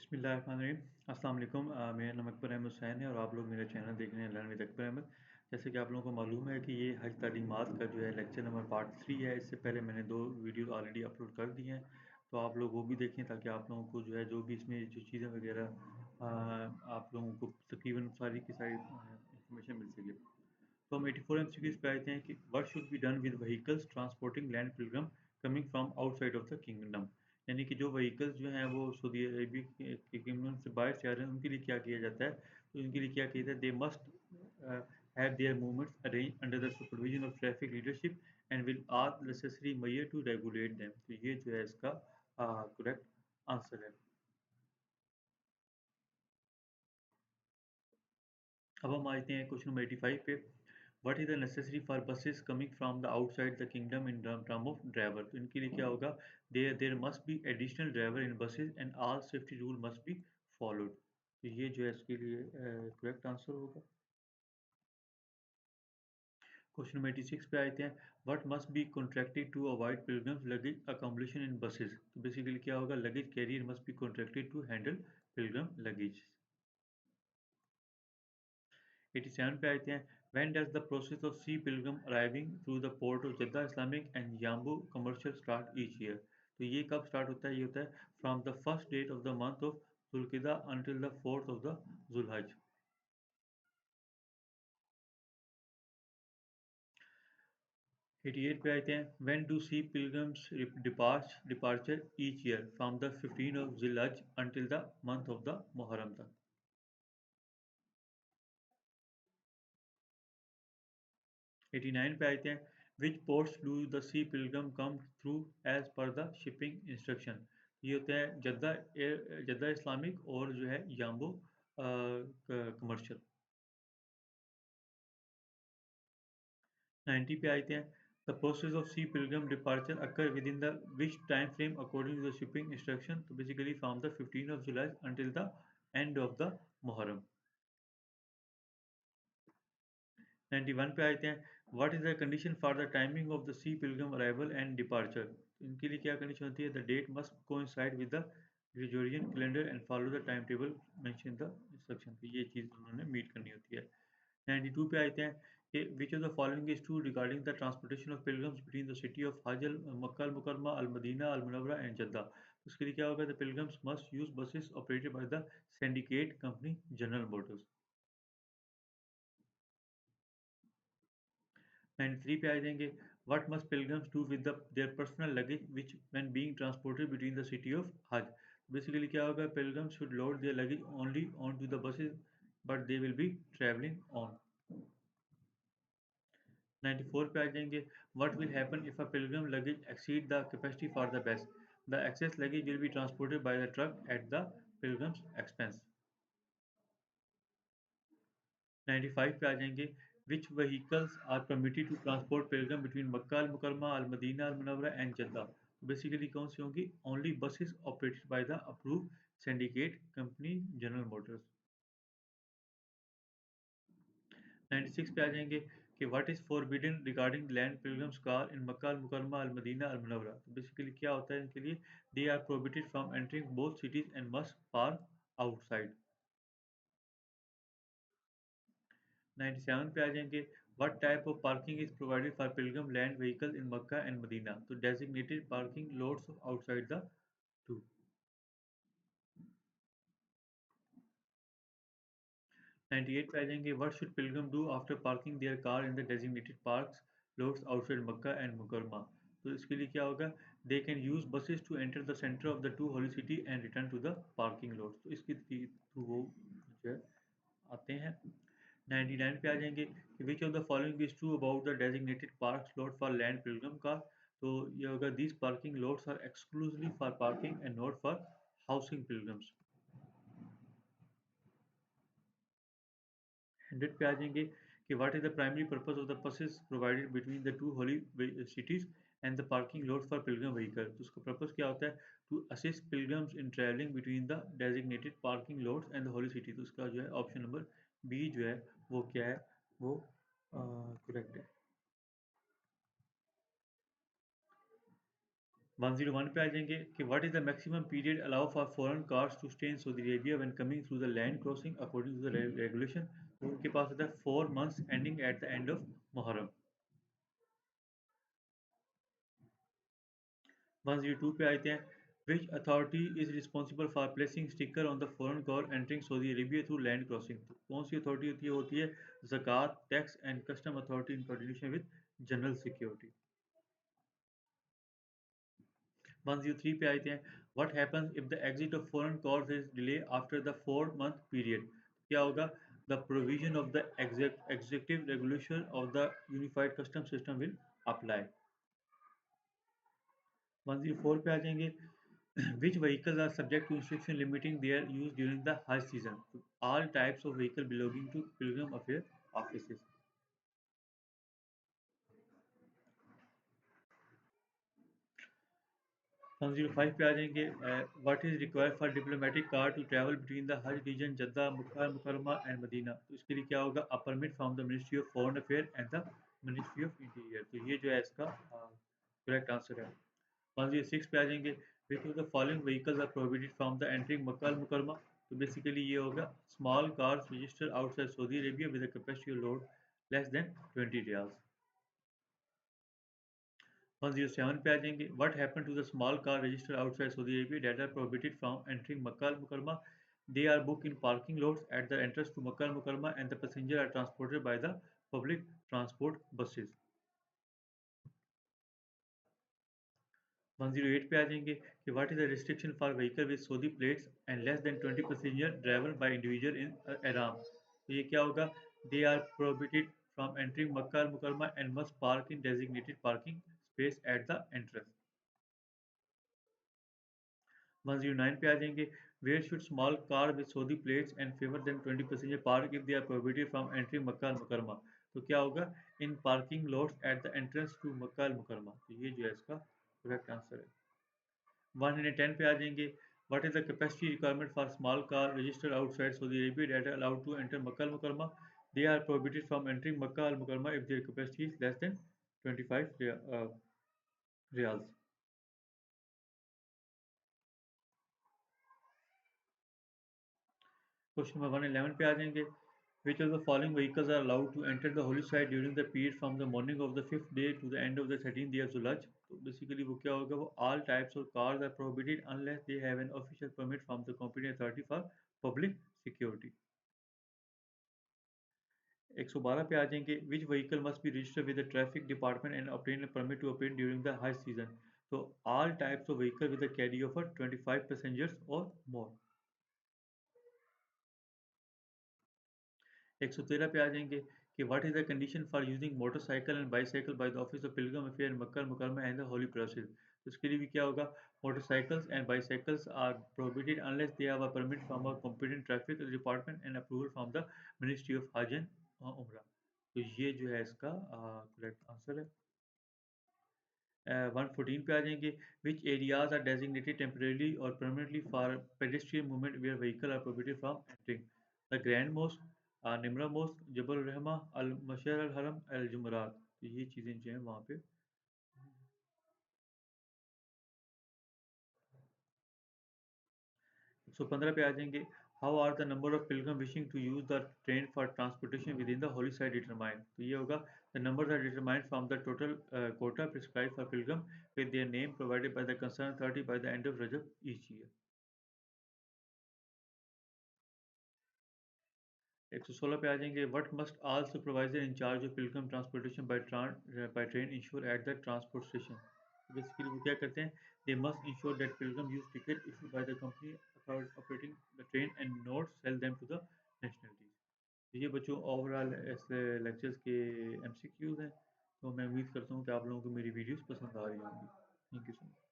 बिस्मिल्लाहिर्रहमानिर्रहीम। अस्सलाम वालेकुम। मेरा नाम अकबर अहमद हुसैन है और आप लोग मेरा चैनल देख रहे हैं लर्न विद अकबर अहमद। जैसे कि आप लोगों को मालूम है कि ये हज तालीमात का जो है लेक्चर नंबर पार्ट 3 है। इससे पहले मैंने 2 वीडियो ऑलरेडी अपलोड कर दिए हैं, तो आप लोग वो भी देखें ताकि आप लोगों को जो है जो भी इसमें जो चीज़ें वगैरह आप लोगों को तकरीबन सारी की सारी इंफॉर्मेशन मिल सके। तो हम 84 एमसीक्यूज पे आते हैं कि what should be done with vehicles transporting land पिलग्रम coming from outside of the kingdom. यानी कि जो व्हीकल्स जो हैं वो सऊदी अरबिया के किंगडम से बाहर से आ रहे हैं, उनके लिए क्या किया जाता है। तो उनके लिए क्या किया जाता है, they must have their movements arranged under the supervision of traffic leadership and will all necessary measure to regulate them। तो ये जो है इसका करेक्ट आंसर है। अब हम आते हैं क्वेश्चन नंबर 85 पे। What is the necessary for buses coming from the outside the kingdom in term of driver. तो इनके लिए क्या होगा, there must be additional driver in buses and all safety rule must be followed. तो ये जो है इसके लिए करेक्ट आंसर होगा। क्वेश्चन नंबर 86 पे आते हैं। What must be contracted to avoid pilgrims luggage accommodation in buses. तो बेसिकली क्या होगा, luggage carrier must be contracted to handle pilgrim luggage. 87 पे आते हैं। When does the process of sea pilgrim arriving through the port of Jeddah Islamic and Yambu commercial start each year। तो ये कब start होता है, ये होता है from the first date of the month of Zulqida until the 4th of the Zulhajj। 88 पे आते हैं। When do sea pilgrims departure each year from the 15th of Zulhajj until the month of the Muharram तक। 89 पे आते हैं। Which ports do the sea pilgrim come through as per the shipping instruction. ये होते हैं Jeddah Islamic और जो है याम्बो कमर्शियल। 90 पे आते हैं। The process of sea pilgrim departure occur with in the which time frame according to the shipping instruction. तो basically from the 15 of July until the end of the Muharram. 91 पे आते हैं। What is the condition for the timing of the sea pilgrim arrival and departure. इनके लिए क्या condition होती है, the date must coincide with the Gregorian calendar and follow the time table mention in the instruction. तो ये चीज़ उन्होंने meet करनी होती है। 92 पे आते हैं कि which of the following is true regarding the transportation of pilgrims between the city of hajj Makkah al Mukarramah al Madinah al Munawwarah and Jeddah. उसके लिए क्या होगा, the pilgrims must use buses operated by the syndicate company General Motors. 93 पे आ जाएंगे। What must pilgrims do with their personal luggage which when being transported between the city of hajj. Basically क्या होगा, pilgrims should load their luggage only on to the buses but they will be travelling on. 94 पे आ जाएंगे। What will happen if a pilgrim luggage exceed the capacity for the bus. The excess luggage will be transported by the truck at the pilgrims expense. 95 पे आ जाएंगे। Which vehicles are permitted to transport pilgrim between Makkah al Mukarramah al Madinah al Munawwarah and Jeddah. Basically कौन सी होंगी, only buses operated by the approved syndicate company General Motors. 96 पे आ जाएंगे कि what is forbidden regarding land pilgrims car in Makkah al Mukarramah al Madinah al Munawwarah. तो basically क्या होता है इनके लिए, they are prohibited from entering both cities and must park outside. 97 पे आ जाएंगे। What type of parking is provided for pilgrim land vehicle in Makkah and Madinah. तो designated parking loads outside the two. 98 पे आ जाएंगे। What should pilgrim do after parking their car in the designated parks lots outside Makkah and Mukarramah. तो इसके लिए क्या होगा, they can use buses to enter the centre of the two holy city and return to the parking lots. तो इसके through वो जो है आते हैं। 99 पे आ जाएंगे कि which of the following is true about the designated park slot for land pilgrim car. तो ये होगा, these parking lots are exclusively for parking and not for housing pilgrims. 100 पे आ जाएंगे कि what is the primary purpose of the buses provided between the two holy cities and the parking lots for pilgrim vehicle. तो उसका purpose क्या होता है, to assist pilgrims in travelling between the designated parking lots and the holy city. तो उसका जो है option number B जो है वो क्या है, वो करेक्ट है। 101 पे आ जाएंगे कि what is the maximum period allow for foreign cars to stay in Saudi Arabia when coming through the land crossing according to the regulation. तो उनके पास होता है 4 months ending at the end of Muharram. 102 पे आते हैं which authority is responsible for placing sticker on the foreign car entering Saudi Arabia through land crossing. तो कौन सी अथॉरिटी होती है Zakat tax and custom authority in coordination with general security. 103 पे आते हैं what happens if the exit of foreign cars is delay after the 4 month period. क्या होगा the provision of the executive regulation of the unified custom system will apply. 104 पे आ जाएंगे which vehicles are subject to instruction limiting their use during the Hajj season? All types of vehicle belonging to pilgrim affair offices. 105 पे आ जाएंगे what is required for diplomatic car to travel between the Hajj region Jeddah Makkah Mukarramah and Madinah. तो इसके लिए क्या होगा a permit from the ministry of foreign affair and the ministry of interior. तो ये जो है इसका करेक्ट आंसर है। 106 पे आ जाएंगे which of the following vehicles are prohibited from the entering Makkah al Mukarramah. तो बेसिकली ये होगा small cars registered outside Saudi Arabia with a capacity load less than 20 riyals. 107 पे आ जाएंगे what happen to the small car registered outside Saudi Arabia that are prohibited from entering Makkah al Mukarramah. They are book in parking lots at the entrance to Makkah al Mukarramah and the passenger are transported by the public transport buses. 108 पे आ जाएंगे कि what is the restriction for vehicle with Saudi plates and less than 20 passenger driven by individual in Ihram. तो ये क्या होगा they are prohibited from entering Makkah al Mukarramah and must park in designated parking space at the entrance. 109 पे आ जाएंगे where should small car with Saudi plates and fewer then 20 passenger park if they are prohibited from entering Makkah al Mukarramah. तो क्या होगा in parking lots at the entrance to Makkah al Mukarramah. तो ये जो है इसका correct answer है। 110 पे आ जाएंगे what is the capacity requirement for small car registered outside Saudi Arabia that are allowed to enter Makkah al Mukarramah. They are prohibited from entering Makkah al Mukarramah if their capacity is less than 25 riyals. Question number 111 पे आ जाएंगे which of the following vehicles are allowed to enter the holy site during the period from the morning of the fifth day to the end of the 13th day of Zulhaj। तो basically वो क्या होगा वो all types of cars are prohibited unless they have an official permit from the competent authority for public security। 112 पे आ जाएंगे which vehicle must be registered with the traffic department and obtain a permit to operate during the high season। तो all types of vehicle with a carry over 25 passengers or more। 113 पे आ जाएंगे कि what is the condition for using motorcycle and bicycle by the office of pilgrim affair in Makkah Mukarramah and the holy process. तो इसके लिए भी क्या होगा motorcycles and bicycles are prohibited unless they have a permit from a competent traffic department and approval from the ministry of Hajj and Umrah. तो ये जो है इसका करेक्ट आंसर है। 114 पे आ जाएंगे which areas are designated temporarily और permanently for pedestrian movement where vehicle are prohibited from entering. The grand mosque Namirah mosque Jabal Rahmah al Mashar al Haram al जुमरात। तो ये चीज़ें जो हैं वहाँ पे 115 पे आ जाएंगे how are the number of pilgrim wishing to use the train for transportation with in the holy site determined. तो ये होगा the numbers are determined from the total quota prescribe for pilgrim with their name provided by the concern authority by the end of Rajab each year. 116 पे आ जाएंगे what must all supervisor in charge of pilgrim transportation by train ensure at the transport station. Basically वो क्या करते हैं they must ensure that pilgrim use ticket issued by the company operating the train and not sell them to the nationalities. ये बच्चों overall ऐसे lectures के MCQs हैं। तो मैं उम्मीद करता हूँ कि आप लोगों को मेरी वीडियोस पसंद आ रही होंगी। Thank you so much.